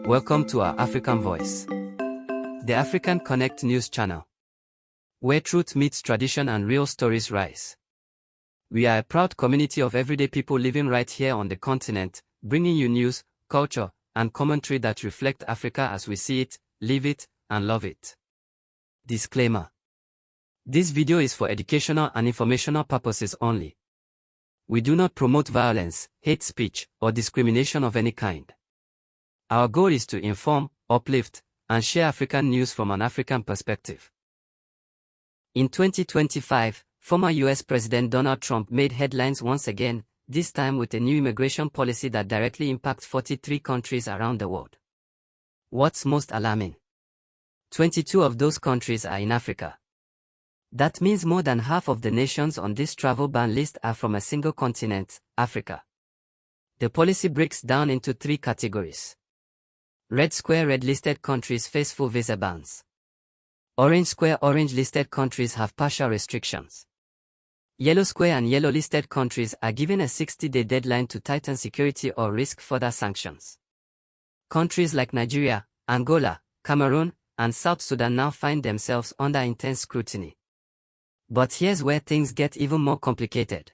Welcome to our African Voice, the African Connect news channel, where truth meets tradition and real stories rise. We are a proud community of everyday people living right here on the continent, bringing you news, culture, and commentary that reflect Africa as we see it, live it, and love it. Disclaimer: this video is for educational and informational purposes only. We do not promote violence, hate speech, or discrimination of any kind. Our goal is to inform, uplift, and share African news from an African perspective. In 2025, former US President Donald Trump made headlines once again, this time with a new immigration policy that directly impacts 43 countries around the world. What's most alarming? 22 of those countries are in Africa. That means more than half of the nations on this travel ban list are from a single continent, Africa. The policy breaks down into three categories. Red square: red-listed countries face full visa bans. Orange square: orange-listed countries have partial restrictions. Yellow square and yellow-listed countries are given a 60-day deadline to tighten security or risk further sanctions. Countries like Nigeria, Angola, Cameroon, and South Sudan now find themselves under intense scrutiny. But here's where things get even more complicated.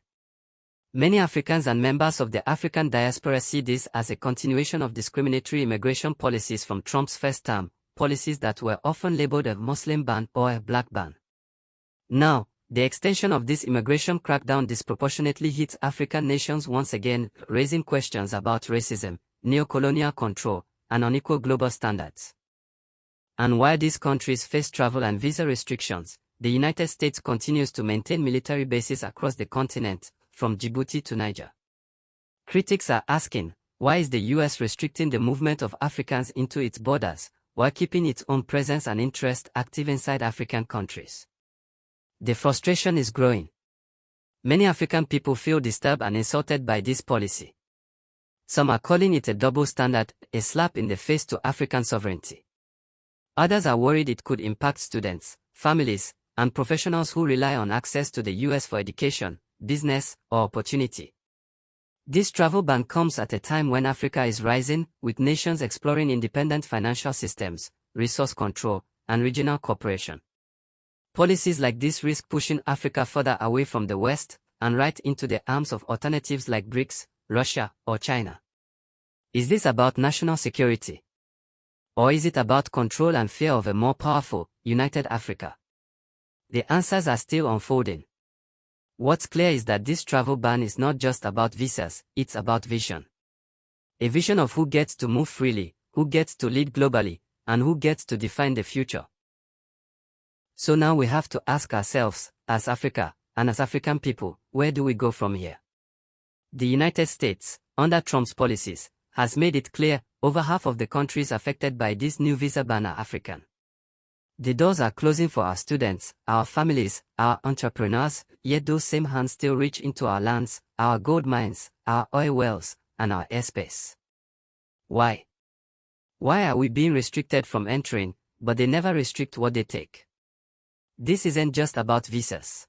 Many Africans and members of the African diaspora see this as a continuation of discriminatory immigration policies from Trump's first term, policies that were often labeled a Muslim ban or a black ban. Now, the extension of this immigration crackdown disproportionately hits African nations once again, raising questions about racism, neocolonial control, and unequal global standards. And while these countries face travel and visa restrictions, the United States continues to maintain military bases across the continent, from Djibouti to Niger. Critics are asking, why is the US restricting the movement of Africans into its borders, while keeping its own presence and interest active inside African countries? The frustration is growing. Many African people feel disturbed and insulted by this policy. Some are calling it a double standard, a slap in the face to African sovereignty. Others are worried it could impact students, families, and professionals who rely on access to the US for education, business, or opportunity. This travel ban comes at a time when Africa is rising, with nations exploring independent financial systems, resource control, and regional cooperation. Policies like this risk pushing Africa further away from the West, and right into the arms of alternatives like BRICS, Russia, or China. Is this about national security? Or is it about control and fear of a more powerful, united Africa? The answers are still unfolding. What's clear is that this travel ban is not just about visas, it's about vision. A vision of who gets to move freely, who gets to lead globally, and who gets to define the future. So now we have to ask ourselves, as Africa, and as African people, where do we go from here? The United States, under Trump's policies, has made it clear, over half of the countries affected by this new visa ban are African. The doors are closing for our students, our families, our entrepreneurs, yet those same hands still reach into our lands, our gold mines, our oil wells, and our airspace. Why? Why are we being restricted from entering, but they never restrict what they take? This isn't just about visas.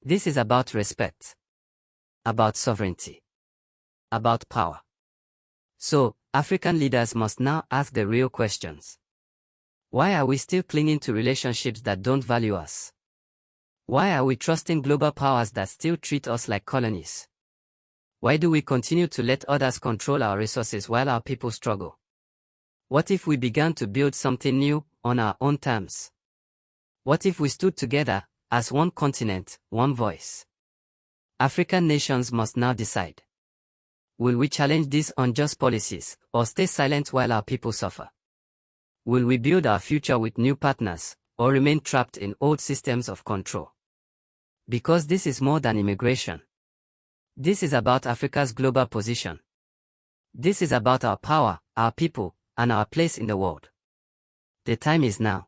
This is about respect. About sovereignty. About power. So, African leaders must now ask the real questions. Why are we still clinging to relationships that don't value us? Why are we trusting global powers that still treat us like colonies? Why do we continue to let others control our resources while our people struggle? What if we began to build something new, on our own terms? What if we stood together, as one continent, one voice? African nations must now decide. Will we challenge these unjust policies, or stay silent while our people suffer? Will we build our future with new partners, or remain trapped in old systems of control? Because this is more than immigration. This is about Africa's global position. This is about our power, our people, and our place in the world. The time is now.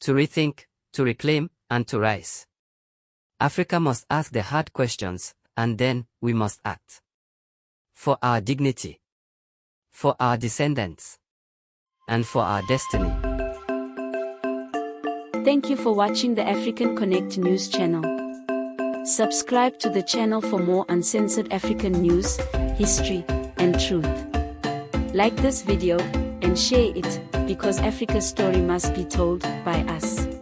To rethink, to reclaim, and to rise. Africa must ask the hard questions, and then, we must act. For our dignity. For our descendants. And for our destiny. Thank you for watching the African Connect News channel. Subscribe to the channel for more uncensored African news, history, and truth. Like this video, and share it, because Africa's story must be told by us.